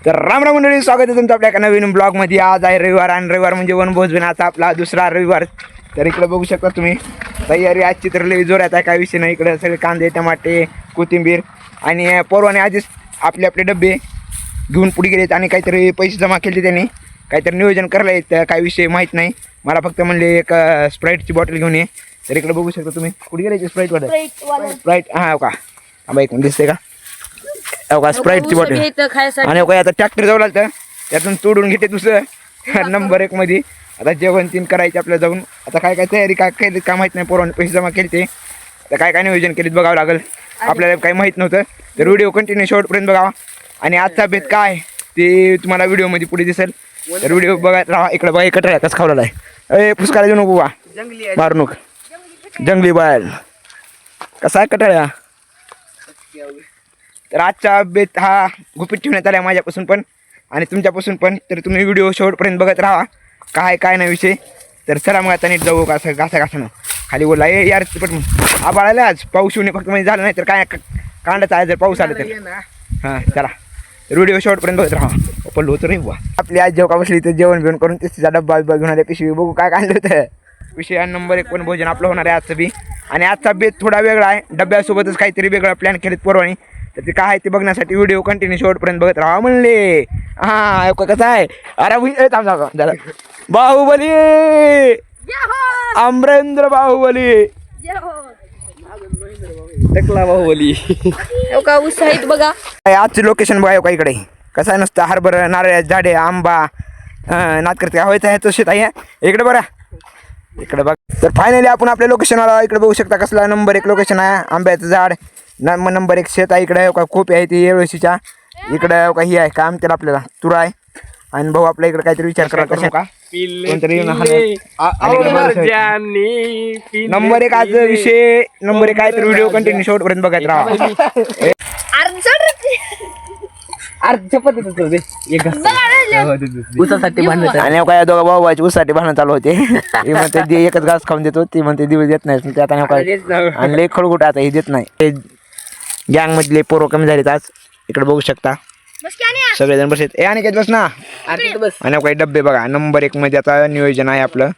तर राम राम मंडळी, स्वागत आहे तुमचं आपल्या एका नवीन ब्लॉगमध्ये. आज आहे रविवार आणि रविवार म्हणजे वनभोज दिनाचा आपला दुसरा रविवार. तर इकडे बघू शकता तुम्ही तयारी आजची तर लई जोरात आहे, काय विषय नाही. इकडे सगळे कांदे, टमाटे, कोथिंबीर आणि पोरवाने आधीच आपले आपले डबे घेऊन पुढे गेलेत आणि काहीतरी पैसे जमा केले त्यांनी, काहीतरी नियोजन करायला येत, काय विषय माहीत नाही मला. फक्त म्हणले एक स्प्राईटची बॉटल घेऊन ये. तर इकडे बघू शकता तुम्ही कुठे गेले स्प्राईट बॉटल. स्प्राईट हा का बाई कोण दिसते का स्प्राईटची बॉटल. आणि काय आता ट्रॅक्टर जाऊ लागतं त्यातून तोडून घेते दुसरं नंबर 1 मध्ये. आता जेवण 3 करायचे आपल्याला जाऊन. आता काय काय तयारी काय केली काय माहीत नाही, पोरांनी पैसे जमा केले ते. आता काय काय नियोजन केलेत बघावं लागेल, आपल्याला काही माहीत नव्हतं. तर व्हिडिओ कंटिन्यू शेवटपर्यंत बघावा आणि आजचा भेद काय ते तुम्हाला व्हिडिओमध्ये पुढे दिसेल. तर व्हिडिओ बघत राहा. इकडे बघा कटळ्या कसं खावलेला आहे. पुष्काला देऊ नको बा मारणूक जंगली बायल कसा आहे कटाळ्या. तर आजचा बेत हा गुपित ठेवण्यात आला माझ्यापासून पण आणि तुमच्यापासून पण. तर तुम्ही व्हिडिओ शेवटपर्यंत बघत राहा काय काय नाही विषय. तर चला मग आता नीट जाऊ कसं घासानं खाली बोलला यार पण आबाळायला आज पाऊस येऊन फक्त म्हणजे झालं नाही तर काय कांडाचा आहे जर पाऊस आला तर. हां चला तर व्हिडिओ शेवटपर्यंत बघत राहा. पडलो होतं रे बुवा आपली आज जेव्हा बसली तर जेवण बिवण करून तिचा डब्बा बिब्बा घेऊन आले, पिशवी बघू काय काढलं होतं. विषय नंबर 1 पण भोजन आपलं होणार आहे आजचं बी. आणि आजचा बेत थोडा वेगळा आहे, डब्यासोबतच काहीतरी वेगळा प्लॅन केलेत पोरवानी. तर ते काय आहे ते बघण्यासाठी व्हिडिओ कंटिन्यू शेवटपर्यंत बघत राहा म्हणले. हां कसं आहे अरे झालं बाहुबली अमरेंद्र बाहुबली टकला बाहुबली उत्साहित बघा. आजची लोकेशन बघा का इकडे कसं आहे नुसतं हरभर नारळ झाडे आंबा नात करते व्हायचं आहे तो शेत आहे इकडे बघा इकडे बघ. तर फायनली आपण आपल्या लोकेशनला इकडे बघू शकता कसला नंबर 1 लोकेशन आहे. आंब्याचं झाड नंबर 1 शेत आहे. इकडे का खूप आहे ती येळशीच्या इकडे का ही आहे काम त्याला आपल्याला तुरा आहे. आणि भाऊ आपल्या इकडे काहीतरी विचार करा कशा का कोणतरी नंबर 1 आज विषय नंबर 1 आहे. तर व्हिडिओ कंटिन्यू शेवटपर्यंत बघत राहा. आणि काय दोघा भाऊ ऊसाठी भांडण चालू होते. हे म्हणते दे एकच घास खाऊन देतो, ती म्हणते दिवस देत नाही. ते आता काय आणि लई खडगुट आता हे देत नाही. गँग मधले पोरं कमी झालेत आज. इकडे बघू शकता सगळेजण बसलेत. ए आणि बस ना. आणि काही डब्बे बघा नंबर 1 मध्ये आता नियोजन आहे आपलं.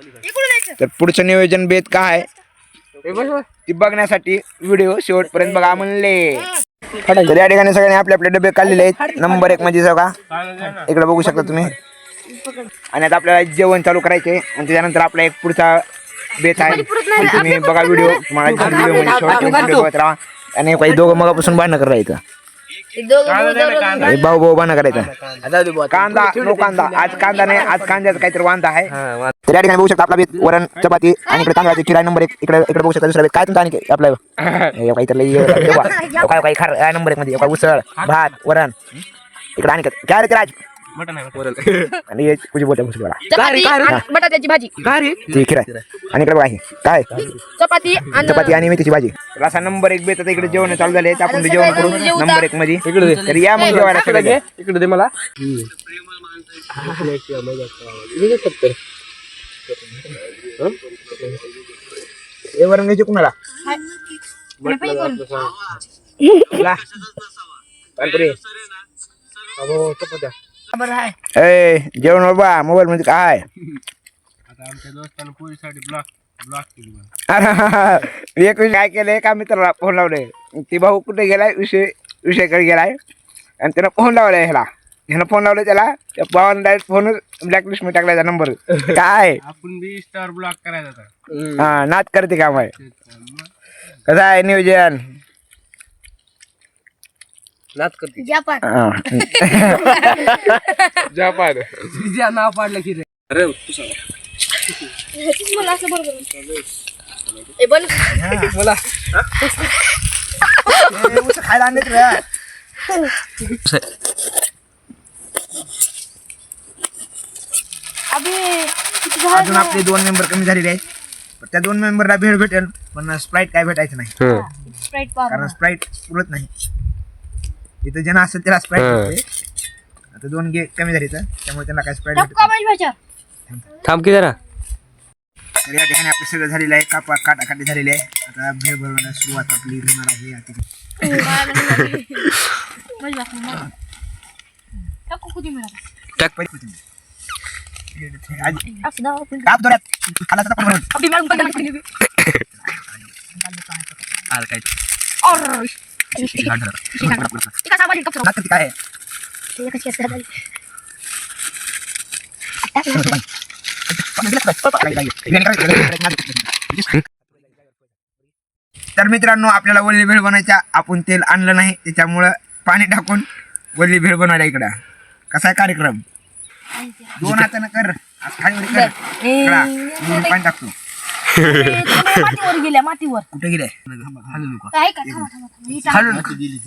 तर पुढचं नियोजन बेत काय ती बघण्यासाठी व्हिडिओ शेवटपर्यंत बघा म्हणले. तर या ठिकाणी सगळ्यांनी आपले आपले डबे काढलेले आहेत नंबर 1 मध्ये सगळा इकडे बघू शकता तुम्ही. आणि आता आपल्याला जेवण चालू करायचे आणि त्याच्यानंतर आपला एक पुढचा बेत आहे. तुम्ही बघा व्हिडिओ तुम्हाला व्हिडिओ बघत राहा. आणि काही दोघं मगापासून भांडणं करायचं भाऊ भाऊ भांडणं करायचं. कांदा नो कांदा आज कांदा नाही, आज कांद्याचा काहीतरी वांदा आहे. तर या ठिकाणी बघू शकता आपला बेत वरण चपाती आणि इकडे तांदळाची खीर आहे नंबर 1. इकडे इकडे बघू शकता दुसरा बेत काय तुमचा आणि आपलं काहीतरी काय खार आहे नंबर 1 मध्ये उसळ भात वरण. इकडे आणि काय रे राज आणि तुझी बोलते बटाट्याची भाजी ती खीर आहे. आणि इकडे बघा काय चपाती आणि मेथीची भाजी. असा नंबर 1 बेत आता इकडे जेवण चालू झाले. आपण जेवण करू नंबर 1 मध्ये. तर या मग जेवायला सगळं इकडे दे मला. वरण घ्यायचे कुणाला जेवण बाबा मोबाईल मध्ये काय आमच्या दोस्तानं पोलीसाठी ब्लॉक केली. एक काय केलंय का मित्राला फोन लावले. ती भाऊ कुठे गेलाय विषयकडे गेलाय आणि त्यानं फोन लावलाय ह्यानं फोन लावलाय त्याला. त्या भावानं डायरेक्ट फोन ब्लॅकलिस्ट मध्ये टाकलायचा नंबर काय आपण बी स्टार ब्लॉक करायचा. हा नाच करते काम आहे. कसं आहे नियोजन नाच करते जपान नाव पाडलं की रे. अरे मला असं बरोबर मला खायला आणले अजून आपले 2 मेंबर कमी झालेले आहेत. त्या 2 मेंबरला भेट भेटेल पण स्प्राईट काय भेटायचं नाही कारण स्प्राईट पुरत नाही. इथं ज्यांना असेल त्याला स्प्राईट भेटते. आता 2 कमी झाले त्यामुळे त्यांना काय स्प्राईट थांब की जरा. तर या ठिकाणी आपलं सगळं झालेलं आहे. काटाकाटी झालेली आहे. आता भेळ भरवण्यास सुरुवात आपली होणार आहे. टाक काप दोऱ्यात आला तर पकडून. आलं काय नात करते काय आहे? तर मित्रांनो आपल्याला वल्ली भेळ बनायच्या आपण तेल आणलं नाही त्याच्यामुळं पाणी टाकून वल्ली भेळ बनवायला इकडं कसा आहे कार्यक्रम 2 हातानं कर असं खालीवर कर इकडं. मी पाणी टाकतो मातीवर गेल्या मातीवर कुठे गेले काय का थांबा, थांबा. खालून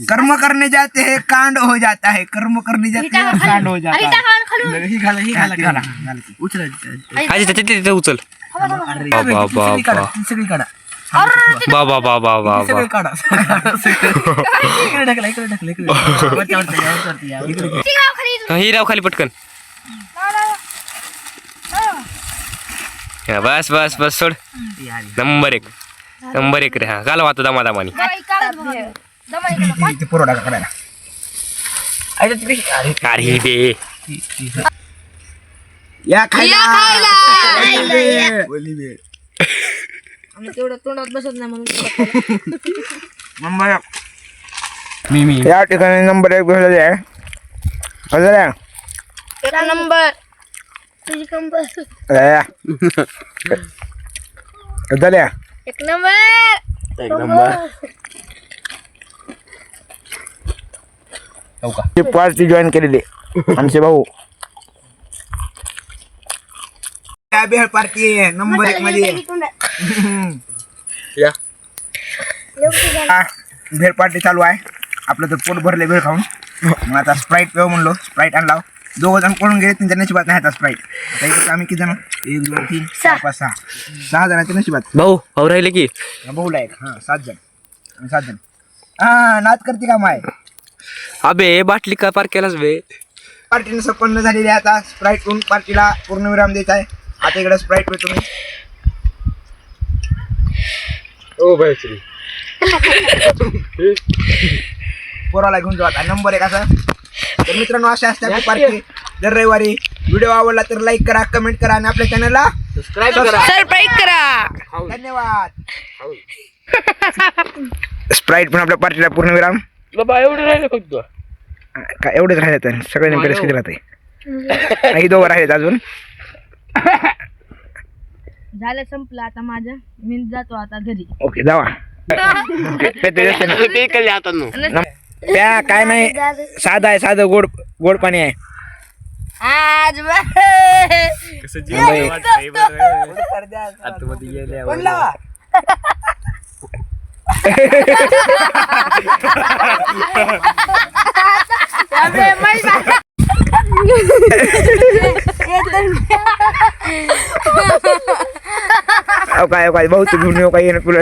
कर्म करने जाते हैं कांड हो जाता है कर्म करने जाते हैं कांड हो जाता अरे है टाका खालून. ही घाला उचल आजी त्याच्या तिथे उचल सगळी काढा सगळी काढा बा बा बा बा बा सगळी काढा इकडे ढकला इकडे ढकला इकडे वरती, इकडे शिंगाव खाली. ही राव खाली पटकन हा, बस बस बस सोड नंबर 1 रे हा घालवा आता दमादमानी काय काढत बघा. दमा इकडं. इथे पुरवठा करायला अरे बे या खायला आम्ही तेवढं तोंडात बसत नाही म्हणून नंबर मी या ठिकाणी नंबर 1 भेटलेले आहे झाल्या एक नंबर झाल्या एक नंबर पार्टी जॉईन केलेली आमचे भाऊ भेळ पार्टी आहे नंबर 1 मध्ये या भेळ पार्टी चालू आहे आपलं तर पोट भरले भेळ खाऊन मग आता स्प्राईट पिऊ म्हणलो स्प्राईट आणला 2 जण पळून गेले त्यांच्या नशिबात नाही आता स्प्राईट आता इकडे आम्ही किती जण 1 2 3 4 5 6 जणांच्या नशिबात भाऊ राहिले की भाऊला एक 7 जण आम्ही 7 जण हा नाच करते का माय अबे बाटली का पार केलास बे पार्टीने संपन्न झालेली आहे आता स्प्राईट पिऊन पार्टीला पूर्णविराम द्यायचा आहे आता इकडे स्प्राईट पितो मी ओ भाई पोराला घेऊन जाऊ आता नंबर 1 असा तर मित्रांनो अशा असते आपली पार्टी दर रविवारी व्हिडिओ आवडला तर लाईक करा कमेंट करा आणि आपल्या चॅनलला सरप्राईज करा. धन्यवाद स्प्राईट पण आपल्या पार्टीला पूर्णविराम बाबा एवढं राहिलं फक्त काय एवढेच राहिले तर सगळे नेमकं किती राहते काही 2 राहिलेत अजून झालं संपलं आता माझं मी जातो आता घरी. ओके जावा त्या काय नाही साधं आहे साधं गोड पाणी आहे आज काय बहुत घेऊन येऊ काही तुला